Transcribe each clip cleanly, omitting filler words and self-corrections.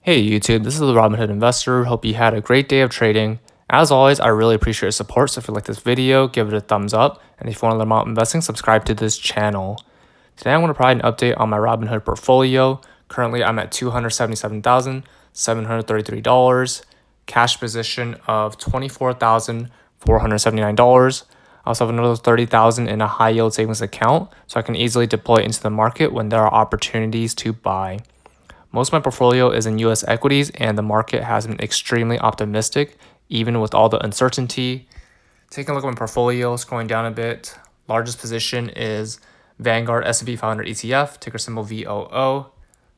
Hey YouTube, this is the Robinhood investor. Hope you had a great day of trading. As always, I really appreciate your support. So if you like this video, give it a thumbs up. And if you want to learn about investing, subscribe to this channel. Today I want to provide an update on my Robinhood portfolio. Currently I'm at $277,733. Cash position of $24,479. I also have another $30,000 in a high yield savings account, so I can easily deploy into the market when there are opportunities to buy. Most of my portfolio is in US equities, and the market has been extremely optimistic, even with all the uncertainty. Taking a look at my portfolio, scrolling down a bit, largest position is Vanguard S&P 500 ETF, ticker symbol VOO.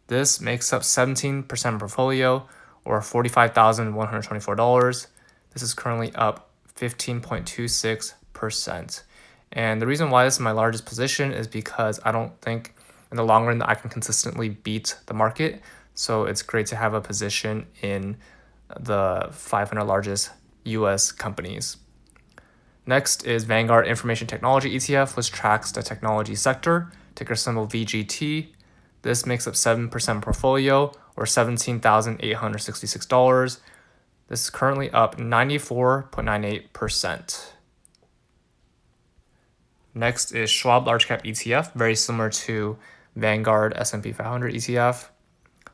This makes up 17% of portfolio, or $45,124. This is currently up 15.26%. And the reason why this is my largest position is because I don't think in the long run that I can consistently beat the market. So it's great to have a position in the 500 largest US companies. Next is Vanguard Information Technology ETF, which tracks the technology sector, ticker symbol VGT. This makes up 7% portfolio, or $17,866. This is currently up 94.98%. Next is Schwab Large Cap ETF, very similar to Vanguard S&P 500 ETF.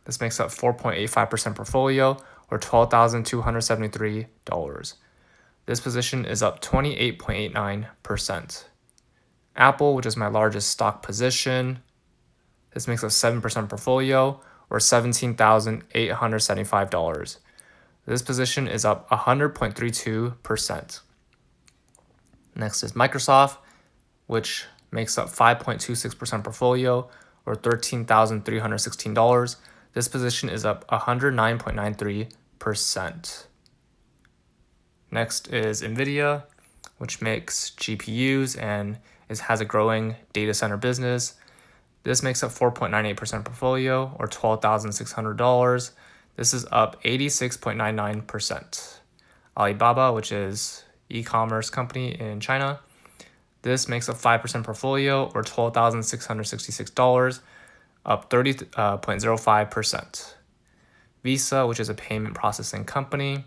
This makes up 4.85% portfolio, or $12,273. This position is up 28.89%. Apple, which is my largest stock position, this makes up 7% portfolio, or $17,875. This position is up 100.32%. Next is Microsoft, which makes up 5.26% portfolio, or $13,316. This position is up 109.93%. Next is NVIDIA, which makes GPUs and has a growing data center business. This makes up 4.98% portfolio, or $12,600. This is up 86.99%. Alibaba, which is e-commerce company in China. This makes up 5% portfolio, or $12,666, up 30.05%. Visa, which is a payment processing company.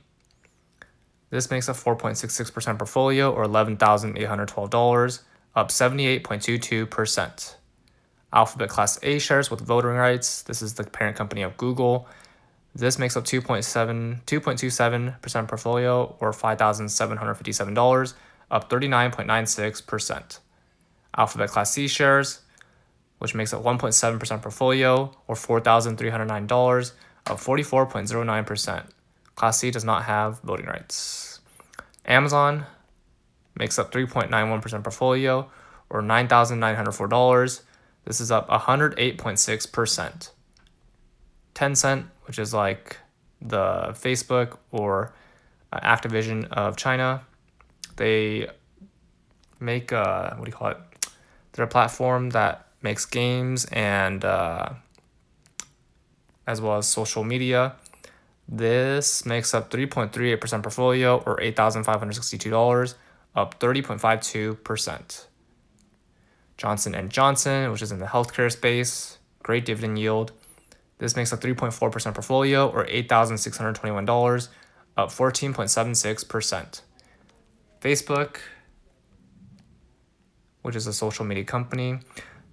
This makes up 4.66% portfolio, or $11,812, up 78.22%. Alphabet Class A shares with voting rights. This is the parent company of Google. This makes up 2.27% portfolio, or $5,757, up 39.96%. Alphabet Class C shares, which makes up 1.7% portfolio, or $4,309, up 44.09%. Class C does not have voting rights. Amazon makes up 3.91% portfolio, or $9,904. This is up 108.6%. Tencent, which is like the Facebook or Activision of China, they make they're a platform that makes games and as well as social media. This makes up 3.38% portfolio, or $8,562, up 30.52%. Johnson & Johnson, which is in the healthcare space, great dividend yield. This makes up 3.4% portfolio, or $8,621, up 14.76%. Facebook, which is a social media company,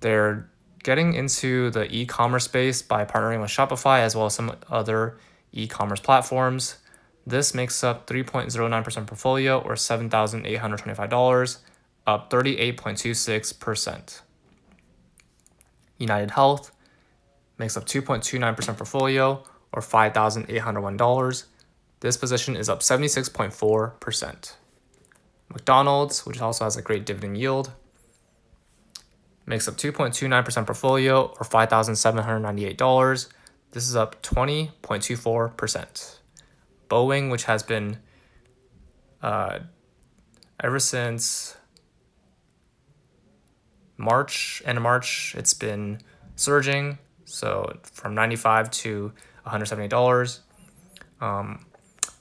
they're getting into the e-commerce space by partnering with Shopify as well as some other e-commerce platforms. This makes up 3.09% portfolio, or $7,825, up 38.26%. United Health makes up 2.29% portfolio, or $5,801. This position is up 76.4%. McDonald's, which also has a great dividend yield, makes up 2.29% portfolio, or $5,798. This is up 20.24%. Boeing, which has been ever since end of March, it's been surging. So from $95 to $170.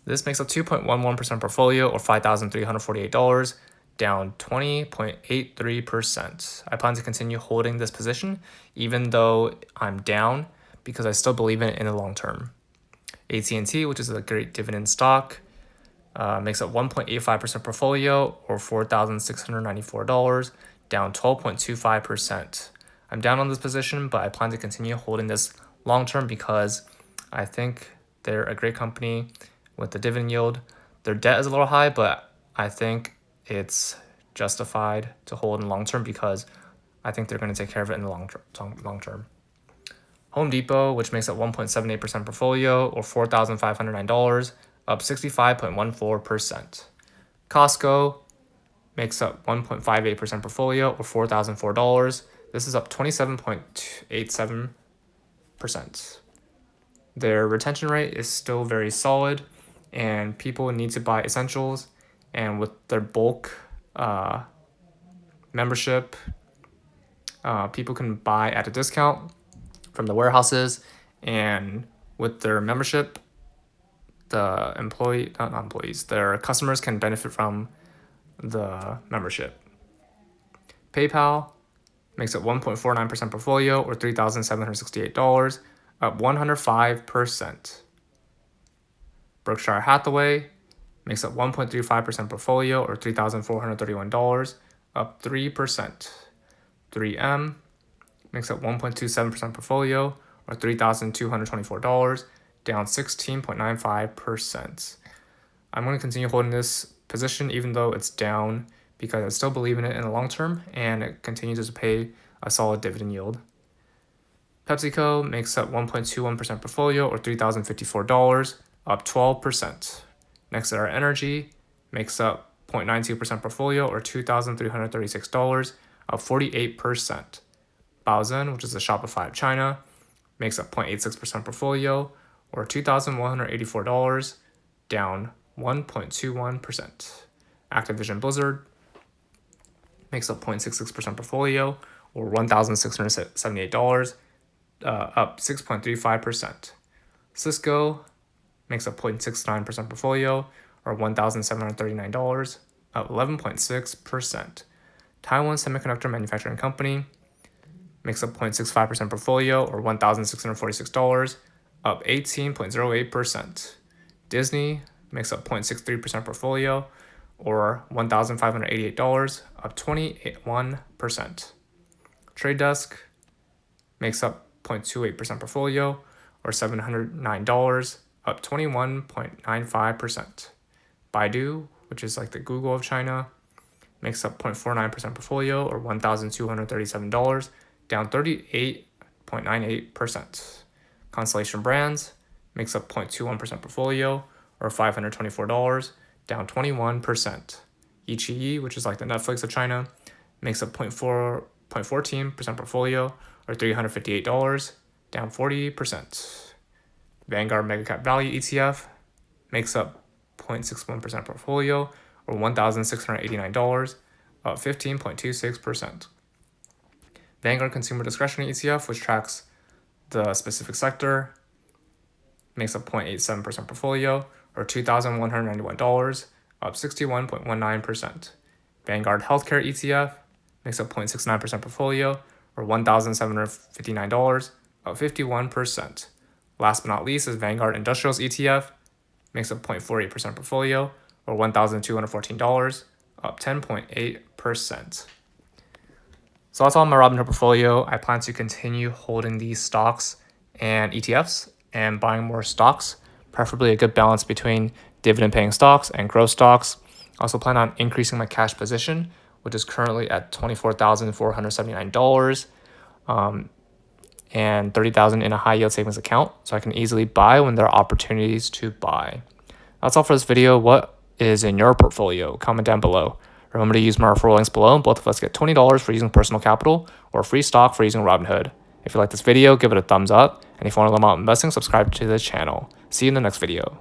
This makes up 2.11% portfolio, or $5,348, down 20.83%. I plan to continue holding this position even though I'm down, because I still believe in it in the long term. AT&T, which is a great dividend stock, makes up 1.85% portfolio or $4,694, down 12.25%. I'm down on this position, but I plan to continue holding this long term because I think they're a great company with the dividend yield. Their debt is a little high, but I think it's justified to hold in the long term because I think they're going to take care of it in the long term. Home Depot, which makes up 1.78% portfolio or $4,509, up 65.14%. Costco makes up 1.58% portfolio or $4,004. This is up 27.87%. Their retention rate is still very solid, and people need to buy essentials. And with their bulk membership, people can buy at a discount from the warehouses, and with their membership, the their customers can benefit from the membership. PayPal makes up 1.49% portfolio or $3,768, up 105%. Berkshire Hathaway makes up 1.35% portfolio or $3,431, up 3%. 3M makes up 1.27% portfolio or $3,224, down 16.95%. I'm going to continue holding this position even though it's down because I still believe in it in the long term and it continues to pay a solid dividend yield. PepsiCo makes up 1.21% portfolio or $3,054, up 12%. Nextera Energy makes up 0.92% portfolio or $2,336, up 48%. Baozun, which is a Shopify of China, makes up 0.86% portfolio or $2,184, down 1.21%. Activision Blizzard makes up 0.66% portfolio or $1,678, up 6.35%. Cisco makes up 0.69% portfolio or $1,739, up 11.6%. Taiwan Semiconductor Manufacturing Company makes up 0.65% portfolio or $1,646, up 18.08%. Disney makes up 0.63% portfolio or $1,588, up 21%. Trade Desk makes up 0.28% portfolio or $709, up 21.95%. Baidu, which is like the Google of China, makes up 0.49% portfolio or $1,237, down 38.98%. Constellation Brands makes up 0.21% portfolio or $524, down 21%. Iqiyi, which is like the Netflix of China, makes up 0.14% portfolio or $358, down 40%. Vanguard Mega Cap Value ETF makes up 0.61% portfolio or $1,689, up 15.26%. Vanguard Consumer Discretionary ETF, which tracks the specific sector, makes up 0.87% portfolio or $2,191, up 61.19%. Vanguard Healthcare ETF makes up 0.69% portfolio or $1,759, up 51%. Last but not least is Vanguard Industrials ETF, makes up 0.48% portfolio or $1,214, up 10.8%. So that's all my Robinhood portfolio. I plan to continue holding these stocks and ETFs and buying more stocks, preferably a good balance between dividend paying stocks and growth stocks. I also plan on increasing my cash position, which is currently at $24,479, and $30,000 in a high yield savings account, so I can easily buy when there are opportunities to buy. That's all for this video. What is in your portfolio? Comment down below. Remember to use my referral links below, and both of us get $20 for using personal capital or free stock for using Robinhood. If you like this video, give it a thumbs up, and if you want to learn about investing, subscribe to the channel. See you in the next video.